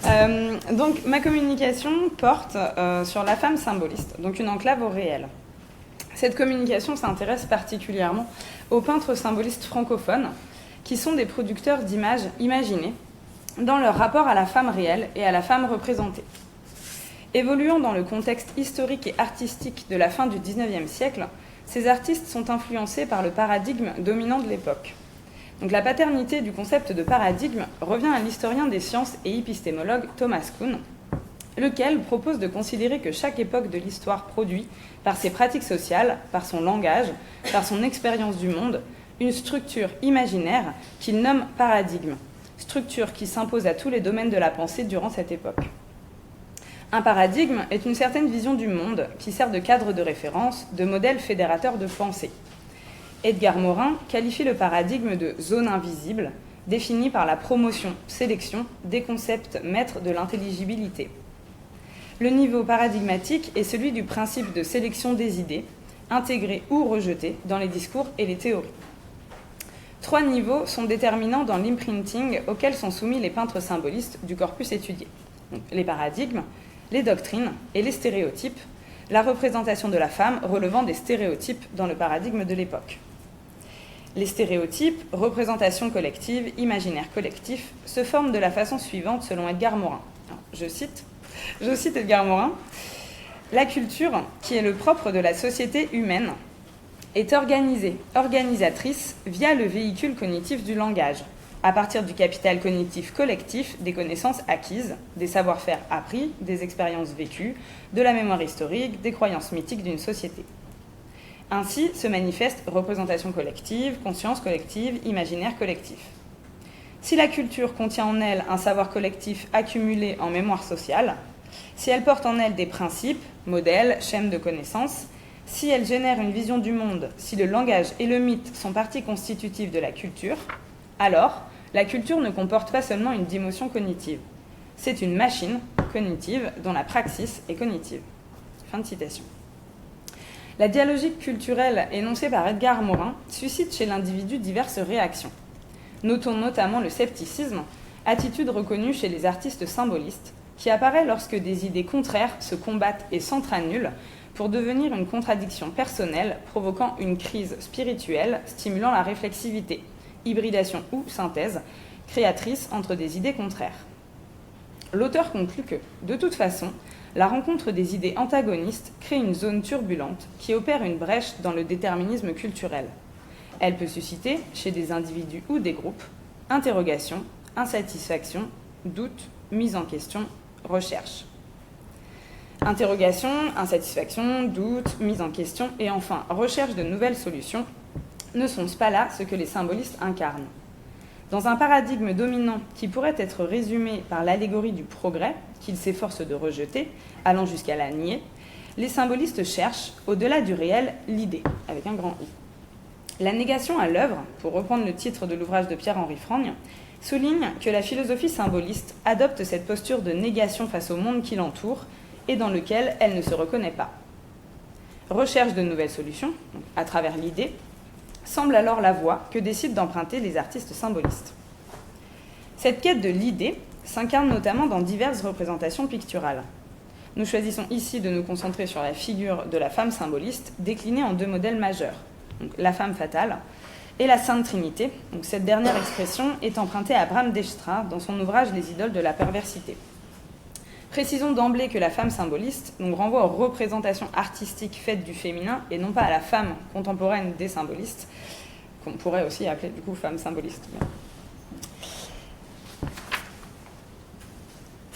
Donc, ma communication porte sur la femme symboliste, donc une enclave au réel. Cette communication s'intéresse particulièrement aux peintres symbolistes francophones, qui sont des producteurs d'images imaginées dans leur rapport à la femme réelle et à la femme représentée. Évoluant dans le contexte historique et artistique de la fin du XIXe siècle, ces artistes sont influencés par le paradigme dominant de l'époque. Donc la paternité du concept de paradigme revient à l'historien des sciences et épistémologue Thomas Kuhn, lequel propose de considérer que chaque époque de l'histoire produit, par ses pratiques sociales, par son langage, par son expérience du monde, une structure imaginaire qu'il nomme paradigme, structure qui s'impose à tous les domaines de la pensée durant cette époque. Un paradigme est une certaine vision du monde qui sert de cadre de référence, de modèle fédérateur de pensée. Edgar Morin qualifie le paradigme de zone invisible, définie par la promotion-sélection des concepts maîtres de l'intelligibilité. Le niveau paradigmatique est celui du principe de sélection des idées, intégrées ou rejetées dans les discours et les théories. 3 niveaux sont déterminants dans l'imprinting auquel sont soumis les peintres symbolistes du corpus étudié. Donc, les paradigmes, les doctrines et les stéréotypes, la représentation de la femme relevant des stéréotypes dans le paradigme de l'époque. Les stéréotypes, représentations collectives, imaginaires collectifs, se forment de la façon suivante selon Edgar Morin. Alors, je cite Edgar Morin, « La culture, qui est le propre de la société humaine, est organisée, organisatrice via le véhicule cognitif du langage, à partir du capital cognitif collectif des connaissances acquises, des savoir-faire appris, des expériences vécues, de la mémoire historique, des croyances mythiques d'une société. Ainsi se manifeste représentation collective, conscience collective, imaginaire collectif. Si la culture contient en elle un savoir collectif accumulé en mémoire sociale, si elle porte en elle des principes, modèles, schèmes de connaissances, si elle génère une vision du monde, si le langage et le mythe sont parties constitutives de la culture, alors la culture ne comporte pas seulement une dimension cognitive. C'est une machine cognitive dont la praxis est cognitive. » Fin de citation. La dialogique culturelle énoncée par Edgar Morin suscite chez l'individu diverses réactions. Notons notamment le scepticisme, attitude reconnue chez les artistes symbolistes, qui apparaît lorsque des idées contraires se combattent et s'entre-annulent pour devenir une contradiction personnelle provoquant une crise spirituelle stimulant la réflexivité, hybridation ou synthèse, créatrice entre des idées contraires. L'auteur conclut que, de toute façon, la rencontre des idées antagonistes crée une zone turbulente qui opère une brèche dans le déterminisme culturel. Elle peut susciter, chez des individus ou des groupes, interrogation, insatisfaction, doute, mise en question, recherche. Interrogation, insatisfaction, doute, mise en question et enfin recherche de nouvelles solutions ne sont pas là ce que les symbolistes incarnent. Dans un paradigme dominant qui pourrait être résumé par l'allégorie du progrès, qu'ils s'efforcent de rejeter, allant jusqu'à la nier, les symbolistes cherchent, au-delà du réel, l'idée, avec un grand I. La négation à l'œuvre, pour reprendre le titre de l'ouvrage de Pierre-Henri Frogne, souligne que la philosophie symboliste adopte cette posture de négation face au monde qui l'entoure et dans lequel elle ne se reconnaît pas. Recherche de nouvelles solutions, à travers l'idée, semble alors la voie que décident d'emprunter les artistes symbolistes. Cette quête de l'idée s'incarne notamment dans diverses représentations picturales. Nous choisissons ici de nous concentrer sur la figure de la femme symboliste déclinée en 2 modèles majeurs, donc la femme fatale et la Sainte Trinité. Donc cette dernière expression est empruntée à Bram Dijkstra dans son ouvrage Les idoles de la perversité. Précisons d'emblée que la femme symboliste renvoie aux représentations artistiques faites du féminin et non pas à la femme contemporaine des symbolistes, qu'on pourrait aussi appeler du coup femme symboliste.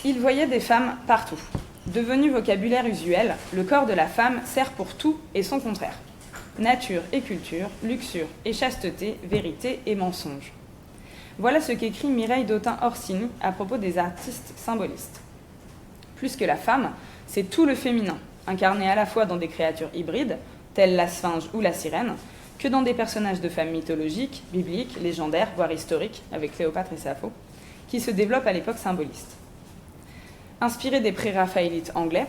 Il voyait des femmes partout. Devenu vocabulaire usuel, le corps de la femme sert pour tout et son contraire. Nature et culture, luxure et chasteté, vérité et mensonge. Voilà ce qu'écrit Mireille Dautin-Orsini à propos des artistes symbolistes. Plus que la femme, c'est tout le féminin, incarné à la fois dans des créatures hybrides, telles la sphinge ou la sirène, que dans des personnages de femmes mythologiques, bibliques, légendaires, voire historiques, avec Cléopâtre et Sappho, qui se développent à l'époque symboliste. Inspiré des pré-raphaélites anglais,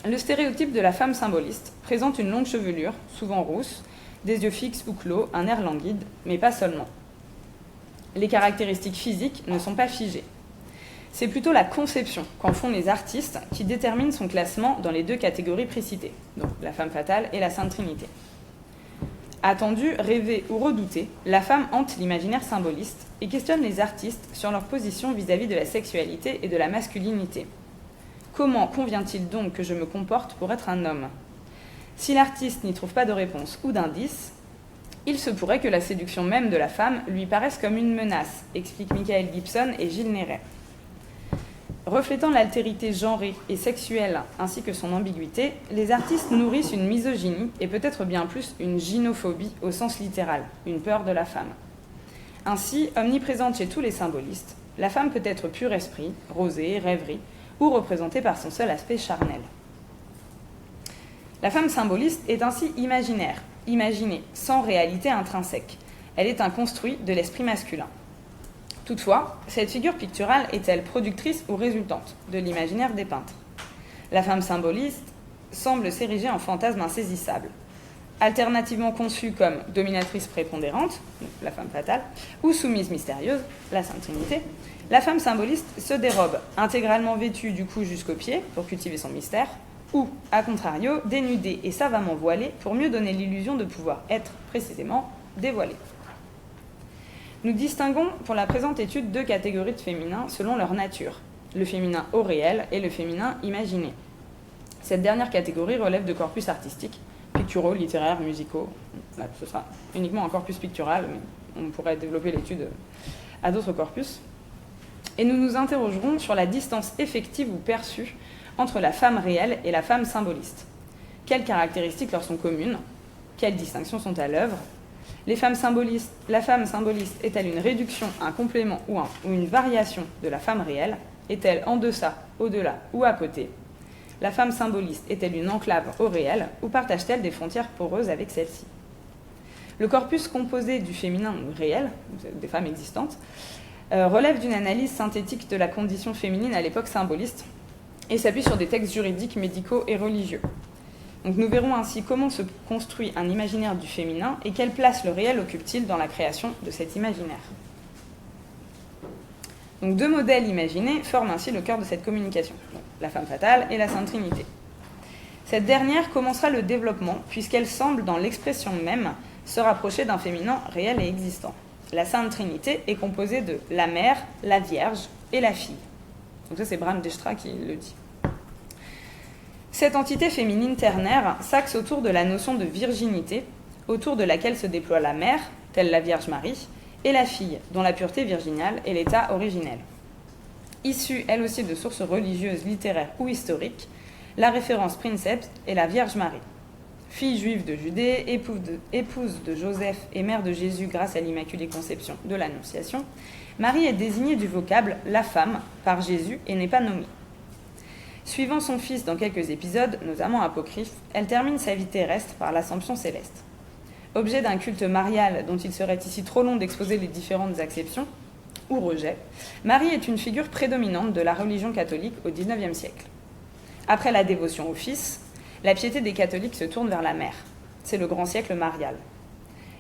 le stéréotype de la femme symboliste présente une longue chevelure, souvent rousse, des yeux fixes ou clos, un air languide, mais pas seulement. Les caractéristiques physiques ne sont pas figées. C'est plutôt la conception qu'en font les artistes qui détermine son classement dans les deux catégories précitées, donc la femme fatale et la Sainte Trinité. Attendue, rêvée ou redoutée, la femme hante l'imaginaire symboliste et questionne les artistes sur leur position vis-à-vis de la sexualité et de la masculinité. Comment convient-il donc que je me comporte pour être un homme ? Si l'artiste n'y trouve pas de réponse ou d'indice, il se pourrait que la séduction même de la femme lui paraisse comme une menace, expliquent Michael Gibson et Gilles Néret. Reflétant l'altérité genrée et sexuelle ainsi que son ambiguïté, les artistes nourrissent une misogynie et peut-être bien plus une gynophobie au sens littéral, une peur de la femme. Ainsi, omniprésente chez tous les symbolistes, la femme peut être pur esprit, rosée, rêverie, ou représentée par son seul aspect charnel. La femme symboliste est ainsi imaginaire, imaginée, sans réalité intrinsèque. Elle est un construit de l'esprit masculin. Toutefois, cette figure picturale est-elle productrice ou résultante de l'imaginaire des peintres ? La femme symboliste semble s'ériger en fantasme insaisissable. Alternativement conçue comme dominatrice prépondérante, la femme fatale, ou soumise mystérieuse, la Sainte Trinité, la femme symboliste se dérobe, intégralement vêtue du cou jusqu'aux pieds pour cultiver son mystère, ou, à contrario, dénudée et savamment voilée pour mieux donner l'illusion de pouvoir être précisément dévoilée. Nous distinguons pour la présente étude deux catégories de féminins selon leur nature, le féminin au réel et le féminin imaginé. Cette dernière catégorie relève de corpus artistiques, picturaux, littéraires, musicaux. Là, ce sera uniquement un corpus pictural, mais on pourrait développer l'étude à d'autres corpus. Et nous nous interrogerons sur la distance effective ou perçue entre la femme réelle et la femme symboliste. Quelles caractéristiques leur sont communes ? Quelles distinctions sont à l'œuvre ? La femme symboliste est-elle une réduction, un complément ou une variation de la femme réelle ? Est-elle en deçà, au-delà ou à côté ? La femme symboliste est-elle une enclave au réel ou partage-t-elle des frontières poreuses avec celle-ci ? Le corpus composé du féminin réel, des femmes existantes, relève d'une analyse synthétique de la condition féminine à l'époque symboliste et s'appuie sur des textes juridiques, médicaux et religieux. Donc nous verrons ainsi comment se construit un imaginaire du féminin et quelle place le réel occupe-t-il dans la création de cet imaginaire. Donc deux modèles imaginés forment ainsi le cœur de cette communication, donc la femme fatale et la Sainte Trinité. Cette dernière commencera le développement puisqu'elle semble dans l'expression même se rapprocher d'un féminin réel et existant. La Sainte Trinité est composée de la mère, la Vierge et la fille. Donc ça c'est Bram Dijkstra qui le dit. Cette entité féminine ternaire s'axe autour de la notion de virginité, autour de laquelle se déploie la mère, telle la Vierge Marie, et la fille, dont la pureté virginale est l'état originel. Issue, elle aussi, de sources religieuses, littéraires ou historiques, la référence princeps est la Vierge Marie. Fille juive de Judée, épouse de Joseph et mère de Jésus grâce à l'Immaculée Conception de l'Annonciation, Marie est désignée du vocable « la femme » par Jésus et n'est pas nommée. Suivant son fils dans quelques épisodes, notamment apocryphes, elle termine sa vie terrestre par l'Assomption céleste. Objet d'un culte marial dont il serait ici trop long d'exposer les différentes acceptions ou rejets, Marie est une figure prédominante de la religion catholique au XIXe siècle. Après la dévotion au Fils, la piété des catholiques se tourne vers la mère. C'est le grand siècle marial.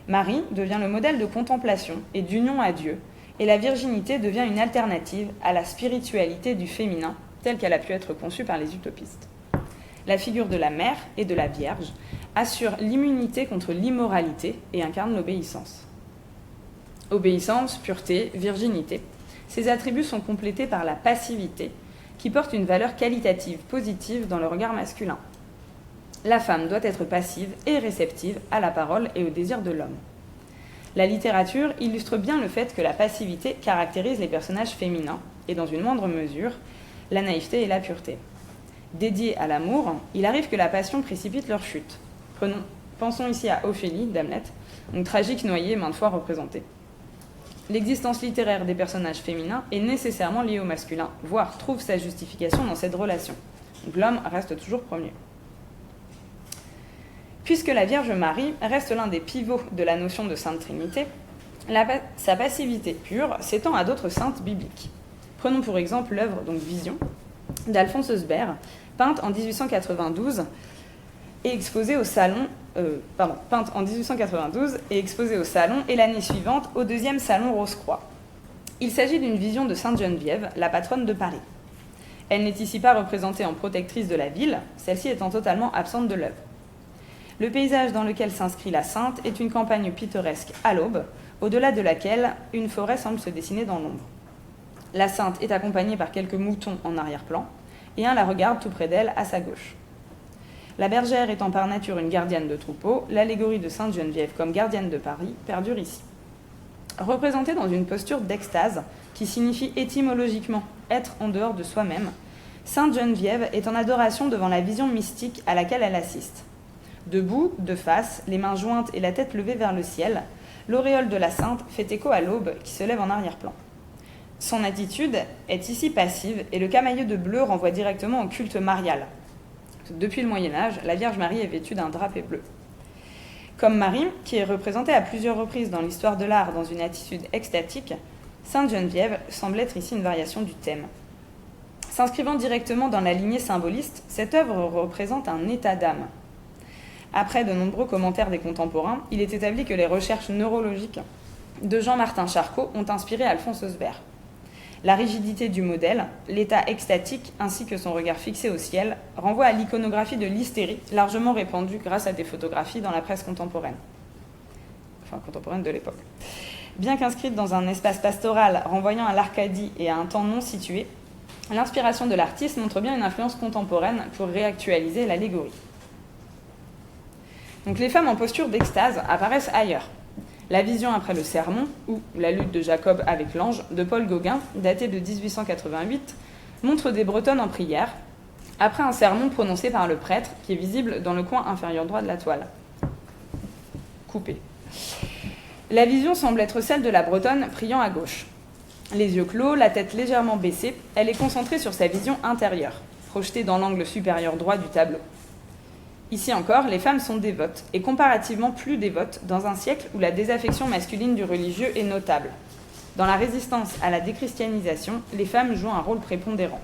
Marie devient le modèle de contemplation et d'union à Dieu, et la virginité devient une alternative à la spiritualité du féminin, telle qu'elle a pu être conçue par les utopistes. La figure de la mère et de la Vierge assure l'immunité contre l'immoralité et incarne l'obéissance. Obéissance, pureté, virginité, ces attributs sont complétés par la passivité, qui porte une valeur qualitative positive dans le regard masculin. La femme doit être passive et réceptive à la parole et au désir de l'homme. La littérature illustre bien le fait que la passivité caractérise les personnages féminins, et dans une moindre mesure, la naïveté et la pureté. Dédiés à l'amour, il arrive que la passion précipite leur chute. Pensons ici à Ophélie d'Hamlet, une tragique noyée maintes fois représentée. L'existence littéraire des personnages féminins est nécessairement liée au masculin, voire trouve sa justification dans cette relation. Donc l'homme reste toujours premier. Puisque la Vierge Marie reste l'un des pivots de la notion de Sainte Trinité, sa passivité pure s'étend à d'autres saintes bibliques. Prenons pour exemple l'œuvre Vision d'Alphonse Heusbert, peinte en 1892 et exposée au salon, et l'année suivante au deuxième salon Rose-Croix. Il s'agit d'une vision de Sainte Geneviève, la patronne de Paris. Elle n'est ici pas représentée en protectrice de la ville, celle-ci étant totalement absente de l'œuvre. Le paysage dans lequel s'inscrit la sainte est une campagne pittoresque à l'aube, au-delà de laquelle une forêt semble se dessiner dans l'ombre. La sainte est accompagnée par quelques moutons en arrière-plan, et un la regarde tout près d'elle, à sa gauche. La bergère étant par nature une gardienne de troupeau, l'allégorie de Sainte Geneviève comme gardienne de Paris perdure ici. Représentée dans une posture d'extase, qui signifie étymologiquement être en dehors de soi-même, Sainte Geneviève est en adoration devant la vision mystique à laquelle elle assiste. Debout, de face, les mains jointes et la tête levée vers le ciel, l'auréole de la sainte fait écho à l'aube qui se lève en arrière-plan. Son attitude est ici passive et le camailleux de bleu renvoie directement au culte marial. Depuis le Moyen-Âge, la Vierge Marie est vêtue d'un drapé bleu. Comme Marie, qui est représentée à plusieurs reprises dans l'histoire de l'art dans une attitude extatique, Sainte Geneviève semble être ici une variation du thème. S'inscrivant directement dans la lignée symboliste, cette œuvre représente un état d'âme. Après de nombreux commentaires des contemporains, il est établi que les recherches neurologiques de Jean-Martin Charcot ont inspiré Alphonse Osbert. La rigidité du modèle, l'état extatique ainsi que son regard fixé au ciel renvoient à l'iconographie de l'hystérie, largement répandue grâce à des photographies dans la presse contemporaine. Enfin, contemporaine de l'époque. Bien qu'inscrite dans un espace pastoral renvoyant à l'Arcadie et à un temps non situé, l'inspiration de l'artiste montre bien une influence contemporaine pour réactualiser l'allégorie. Donc les femmes en posture d'extase apparaissent ailleurs. La vision après le sermon, ou la lutte de Jacob avec l'ange, de Paul Gauguin, daté de 1888, montre des Bretonnes en prière, après un sermon prononcé par le prêtre, qui est visible dans le coin inférieur droit de la toile. Coupé. La vision semble être celle de la Bretonne priant à gauche. Les yeux clos, la tête légèrement baissée, elle est concentrée sur sa vision intérieure, projetée dans l'angle supérieur droit du tableau. Ici encore, les femmes sont dévotes, et comparativement plus dévotes, dans un siècle où la désaffection masculine du religieux est notable. Dans la résistance à la déchristianisation, les femmes jouent un rôle prépondérant.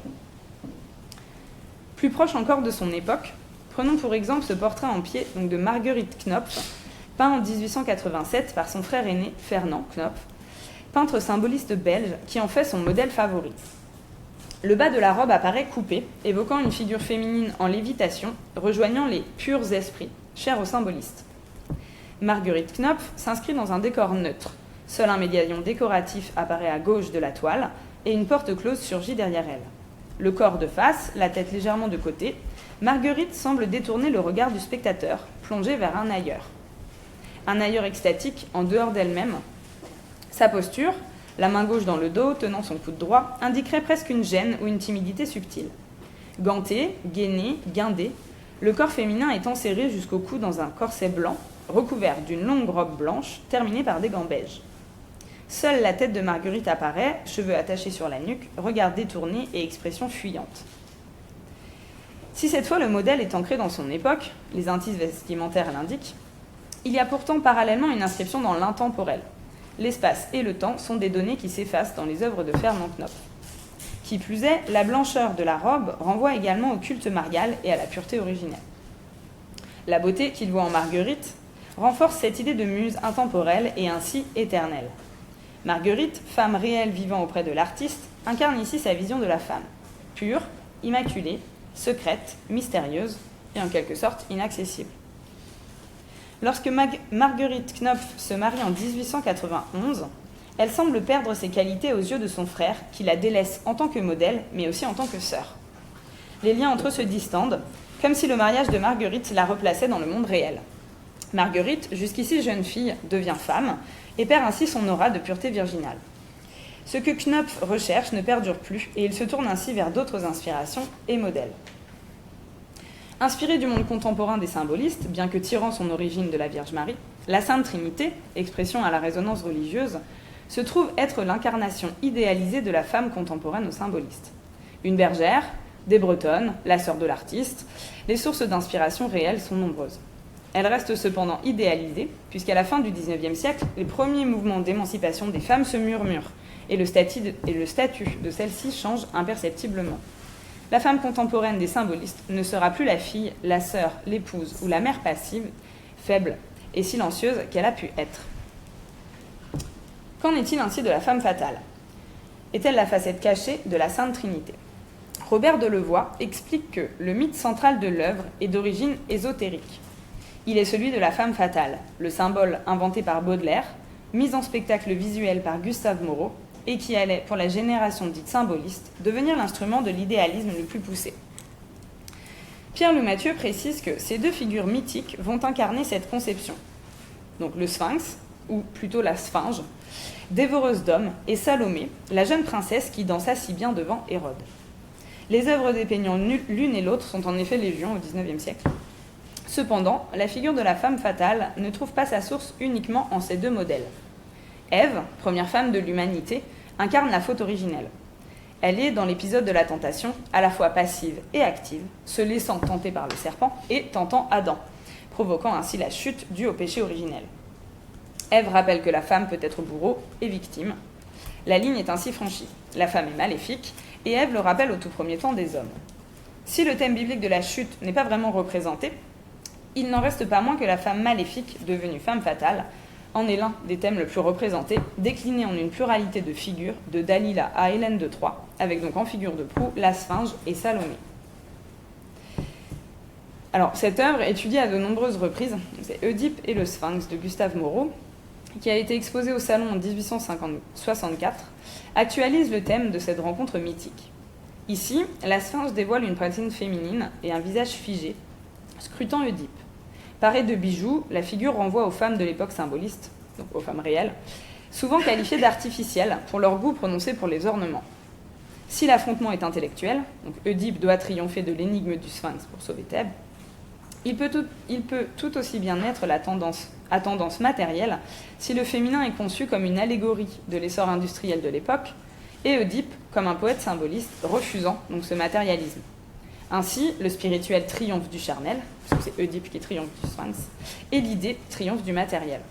Plus proche encore de son époque, prenons pour exemple ce portrait en pied donc de Marguerite Knopf, peint en 1887 par son frère aîné Fernand Knopf, peintre symboliste belge qui en fait son modèle favori. Le bas de la robe apparaît coupé, évoquant une figure féminine en lévitation, rejoignant les purs esprits, chers aux symbolistes. Marguerite Knopf s'inscrit dans un décor neutre. Seul un médaillon décoratif apparaît à gauche de la toile et une porte close surgit derrière elle. Le corps de face, la tête légèrement de côté, Marguerite semble détourner le regard du spectateur, plongé vers un ailleurs. Un ailleurs extatique, en dehors d'elle-même. Sa posture, la main gauche dans le dos, tenant son coude droit, indiquerait presque une gêne ou une timidité subtile. Ganté, gainé, guindé, le corps féminin est enserré jusqu'au cou dans un corset blanc, recouvert d'une longue robe blanche, terminée par des gants beiges. Seule la tête de Marguerite apparaît, cheveux attachés sur la nuque, regard détourné et expression fuyante. Si cette fois le modèle est ancré dans son époque, les indices vestimentaires l'indiquent, il y a pourtant parallèlement une inscription dans l'intemporel. L'espace et le temps sont des données qui s'effacent dans les œuvres de Fernand Knopf. Qui plus est, la blancheur de la robe renvoie également au culte marial et à la pureté originelle. La beauté qu'il voit en Marguerite renforce cette idée de muse intemporelle et ainsi éternelle. Marguerite, femme réelle vivant auprès de l'artiste, incarne ici sa vision de la femme, pure, immaculée, secrète, mystérieuse et en quelque sorte inaccessible. Lorsque Marguerite Knopf se marie en 1891, elle semble perdre ses qualités aux yeux de son frère, qui la délaisse en tant que modèle, mais aussi en tant que sœur. Les liens entre eux se distendent, comme si le mariage de Marguerite la replaçait dans le monde réel. Marguerite, jusqu'ici jeune fille, devient femme, et perd ainsi son aura de pureté virginale. Ce que Knopf recherche ne perdure plus, et il se tourne ainsi vers d'autres inspirations et modèles. Inspirée du monde contemporain des symbolistes, bien que tirant son origine de la Vierge Marie, la Sainte Trinité, expression à la résonance religieuse, se trouve être l'incarnation idéalisée de la femme contemporaine aux symbolistes. Une bergère, des Bretonnes, la sœur de l'artiste, les sources d'inspiration réelles sont nombreuses. Elle reste cependant idéalisée, puisqu'à la fin du XIXe siècle, les premiers mouvements d'émancipation des femmes se murmurent, et le statut de celles-ci change imperceptiblement. La femme contemporaine des symbolistes ne sera plus la fille, la sœur, l'épouse ou la mère passive, faible et silencieuse qu'elle a pu être. Qu'en est-il ainsi de la femme fatale ? est-elle la facette cachée de la Sainte Trinité? Robert Delevoye explique que le mythe central de l'œuvre est d'origine ésotérique. Il est celui de la femme fatale, le symbole inventé par Baudelaire, mis en spectacle visuel par Gustave Moreau, et qui allait, pour la génération dite symboliste, devenir l'instrument de l'idéalisme le plus poussé. Pierre-Louis Mathieu précise que ces deux figures mythiques vont incarner cette conception. Donc le Sphinx, ou plutôt la Sphinge, dévoreuse d'hommes, et Salomé, la jeune princesse qui dansa si bien devant Hérode. Les œuvres dépeignant l'une et l'autre sont en effet légion au XIXe siècle. Cependant, la figure de la femme fatale ne trouve pas sa source uniquement en ces deux modèles. Ève, première femme de l'humanité, incarne la faute originelle. Elle est, dans l'épisode de la tentation, à la fois passive et active, se laissant tenter par le serpent et tentant Adam, provoquant ainsi la chute due au péché originel. Ève rappelle que la femme peut être bourreau et victime. La ligne est ainsi franchie. La femme est maléfique, et Ève le rappelle au tout premier temps des hommes. Si le thème biblique de la chute n'est pas vraiment représenté, il n'en reste pas moins que la femme maléfique, devenue femme fatale, en est l'un des thèmes le plus représentés, décliné en une pluralité de figures, de Dalila à Hélène de Troie, avec donc en figure de proue la Sphinge et Salomé. Alors, cette œuvre, étudiée à de nombreuses reprises, c'est Oedipe et le Sphinx de Gustave Moreau, qui a été exposée au Salon en 1864, actualise le thème de cette rencontre mythique. Ici, la Sphinge dévoile une poitrine féminine et un visage figé, scrutant Oedipe. Parée de bijoux, la figure renvoie aux femmes de l'époque symboliste, donc aux femmes réelles, souvent qualifiées d'artificielles pour leur goût prononcé pour les ornements. Si l'affrontement est intellectuel, donc Oedipe doit triompher de l'énigme du Sphinx pour sauver Thèbes, il peut tout aussi bien être à tendance matérielle si le féminin est conçu comme une allégorie de l'essor industriel de l'époque, et Oedipe comme un poète symboliste refusant donc ce matérialisme. Ainsi, le spirituel triomphe du charnel, parce que c'est Oedipe qui triomphe du Sphinx, et l'idée triomphe du matériel.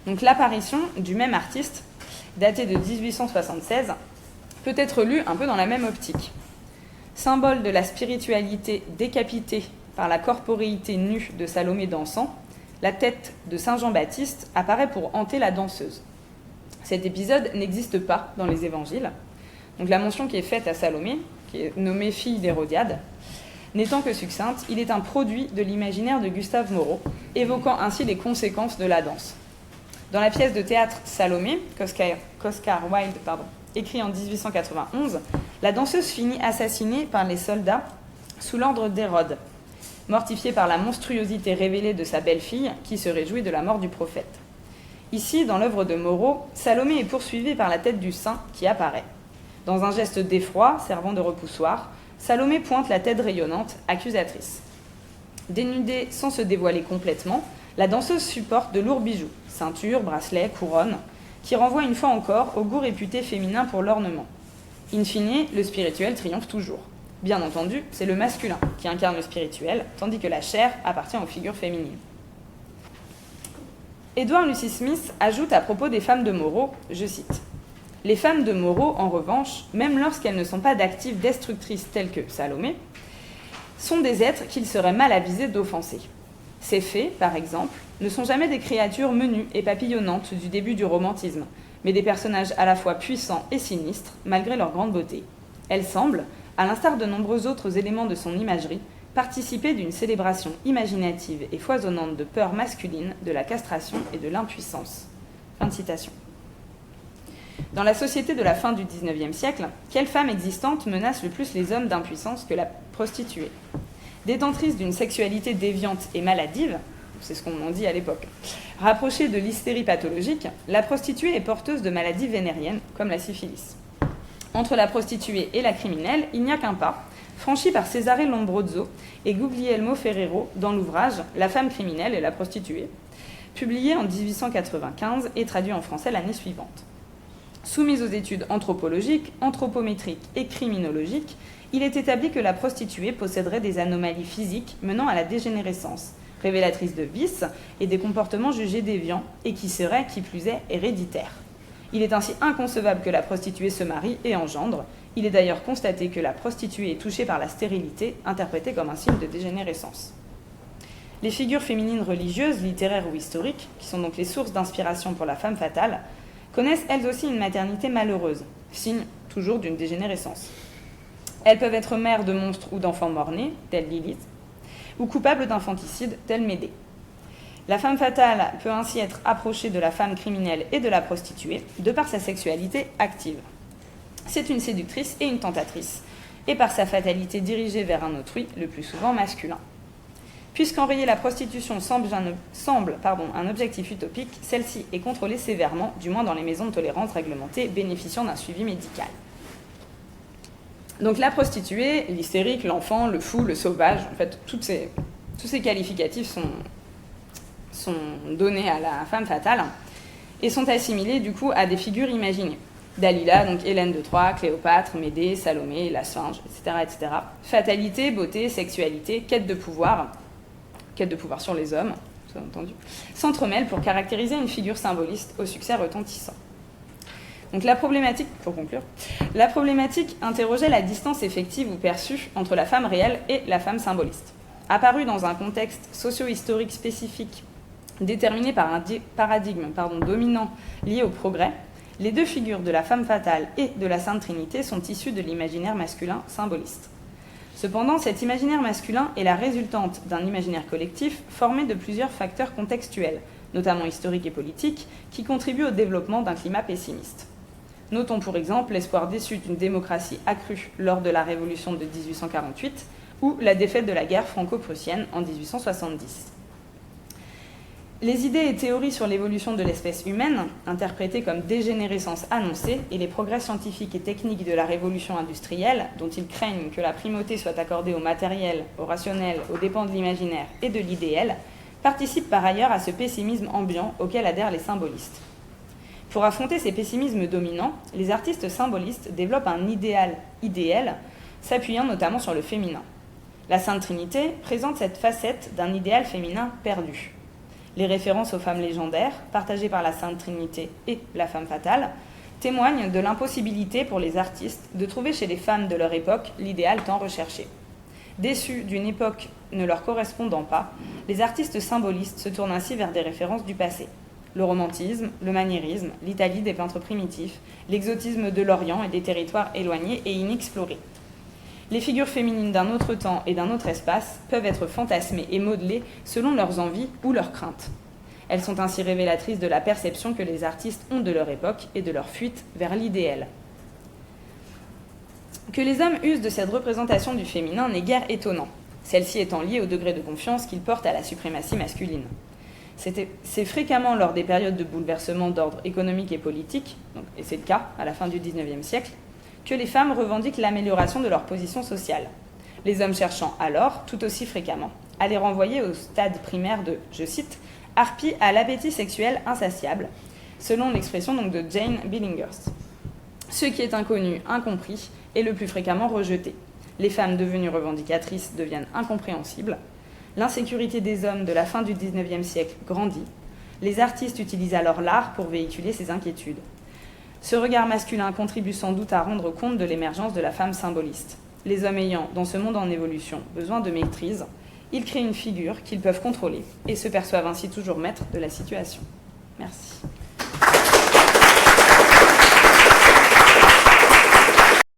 Donc l'apparition du même artiste, datée de 1876, peut être lue un peu dans la même optique. Symbole de la spiritualité décapitée par la corporéité nue de Salomé dansant, la tête de Saint Jean-Baptiste apparaît pour hanter la danseuse. Cet épisode n'existe pas dans les évangiles. Donc la mention qui est faite à Salomé, qui est nommée fille d'Hérodiade, n'étant que succincte, il est un produit de l'imaginaire de Gustave Moreau, évoquant ainsi les conséquences de la danse. Dans la pièce de théâtre Salomé, qu'Oscar Wilde écrit en 1891, la danseuse finit assassinée par les soldats sous l'ordre d'Hérode, mortifiée par la monstruosité révélée de sa belle-fille qui se réjouit de la mort du prophète. Ici, dans l'œuvre de Moreau, Salomé est poursuivie par la tête du saint qui apparaît. Dans un geste d'effroi servant de repoussoir, Salomé pointe la tête rayonnante, accusatrice. Dénudée sans se dévoiler complètement, la danseuse supporte de lourds bijoux, ceintures, bracelets, couronnes, qui renvoient une fois encore au goût réputé féminin pour l'ornement. In fine, le spirituel triomphe toujours. Bien entendu, c'est le masculin qui incarne le spirituel, tandis que la chair appartient aux figures féminines. Edward Lucy Smith ajoute à propos des femmes de Moreau, je cite, « Les femmes de Moreau, en revanche, même lorsqu'elles ne sont pas d'actives destructrices telles que Salomé, sont des êtres qu'il serait mal avisé d'offenser. Ces fées, par exemple, ne sont jamais des créatures menues et papillonnantes du début du romantisme, mais des personnages à la fois puissants et sinistres, malgré leur grande beauté. Elles semblent, à l'instar de nombreux autres éléments de son imagerie, participer d'une célébration imaginative et foisonnante de peurs masculines, de la castration et de l'impuissance. » Fin de citation. Dans la société de la fin du XIXe siècle, quelle femme existante menace le plus les hommes d'impuissance que la prostituée? Détentrice d'une sexualité déviante et maladive, c'est ce qu'on en dit à l'époque, rapprochée de l'hystérie pathologique, la prostituée est porteuse de maladies vénériennes, comme la syphilis. Entre la prostituée et la criminelle, il n'y a qu'un pas, franchi par Cesare Lombroso et Guglielmo Ferrero dans l'ouvrage « La femme criminelle et la prostituée », publié en 1895 et traduit en français l'année suivante. Soumise aux études anthropologiques, anthropométriques et criminologiques, il est établi que la prostituée posséderait des anomalies physiques menant à la dégénérescence, révélatrices de vices et des comportements jugés déviants et qui seraient, qui plus est, héréditaires. Il est ainsi inconcevable que la prostituée se marie et engendre. Il est d'ailleurs constaté que la prostituée est touchée par la stérilité, interprétée comme un signe de dégénérescence. Les figures féminines religieuses, littéraires ou historiques, qui sont donc les sources d'inspiration pour la femme fatale, connaissent elles aussi une maternité malheureuse, signe toujours d'une dégénérescence. Elles peuvent être mères de monstres ou d'enfants morts-nés, telle Lilith, ou coupables d'infanticide, telle Médée. La femme fatale peut ainsi être approchée de la femme criminelle et de la prostituée, de par sa sexualité active. C'est une séductrice et une tentatrice, et par sa fatalité dirigée vers un autrui, le plus souvent masculin. Puisqu'enrayer la prostitution semble un objectif utopique, celle-ci est contrôlée sévèrement, du moins dans les maisons de tolérance réglementées bénéficiant d'un suivi médical. Donc la prostituée, l'hystérique, l'enfant, le fou, le sauvage, en fait, tous ces qualificatifs sont donnés à la femme fatale et sont assimilés du coup à des figures imaginées. Dalila, donc Hélène de Troie, Cléopâtre, Médée, Salomé, la Sphinge, etc. Fatalité, beauté, sexualité, quête de pouvoir sur les hommes, bien entendu, s'entremêlent pour caractériser une figure symboliste au succès retentissant. Donc pour conclure, la problématique interrogeait la distance effective ou perçue entre la femme réelle et la femme symboliste. Apparue dans un contexte socio-historique spécifique déterminé par un paradigme dominant lié au progrès, les deux figures de la femme fatale et de la Sainte Trinité sont issues de l'imaginaire masculin symboliste. Cependant, cet imaginaire masculin est la résultante d'un imaginaire collectif formé de plusieurs facteurs contextuels, notamment historiques et politiques, qui contribuent au développement d'un climat pessimiste. Notons pour exemple l'espoir déçu d'une démocratie accrue lors de la Révolution de 1848 ou la défaite de la guerre franco-prussienne en 1870. Les idées et théories sur l'évolution de l'espèce humaine, interprétées comme dégénérescence annoncée, et les progrès scientifiques et techniques de la révolution industrielle, dont ils craignent que la primauté soit accordée au matériel, au rationnel, aux dépens de l'imaginaire et de l'idéal, participent par ailleurs à ce pessimisme ambiant auquel adhèrent les symbolistes. Pour affronter ces pessimismes dominants, les artistes symbolistes développent un idéal, s'appuyant notamment sur le féminin. La Sainte Trinité présente cette facette d'un idéal féminin perdu. Les références aux femmes légendaires, partagées par la Sainte Trinité et la femme fatale, témoignent de l'impossibilité pour les artistes de trouver chez les femmes de leur époque l'idéal tant recherché. Déçus d'une époque ne leur correspondant pas, les artistes symbolistes se tournent ainsi vers des références du passé. Le romantisme, le maniérisme, l'Italie des peintres primitifs, l'exotisme de l'Orient et des territoires éloignés et inexplorés. Les figures féminines d'un autre temps et d'un autre espace peuvent être fantasmées et modelées selon leurs envies ou leurs craintes. Elles sont ainsi révélatrices de la perception que les artistes ont de leur époque et de leur fuite vers l'idéal. Que les hommes usent de cette représentation du féminin n'est guère étonnant, celle-ci étant liée au degré de confiance qu'ils portent à la suprématie masculine. C'est fréquemment lors des périodes de bouleversement d'ordre économique et politique, et c'est le cas à la fin du XIXe siècle, que les femmes revendiquent l'amélioration de leur position sociale. Les hommes cherchant alors, tout aussi fréquemment, à les renvoyer au stade primaire de, je cite, « harpie à l'appétit sexuel insatiable », selon l'expression donc de Jane Billinghurst. Ce qui est inconnu, incompris, est le plus fréquemment rejeté. Les femmes devenues revendicatrices deviennent incompréhensibles. L'insécurité des hommes de la fin du XIXe siècle grandit. Les artistes utilisent alors l'art pour véhiculer ces inquiétudes. Ce regard masculin contribue sans doute à rendre compte de l'émergence de la femme symboliste. Les hommes ayant, dans ce monde en évolution, besoin de maîtrise, ils créent une figure qu'ils peuvent contrôler et se perçoivent ainsi toujours maîtres de la situation. Merci.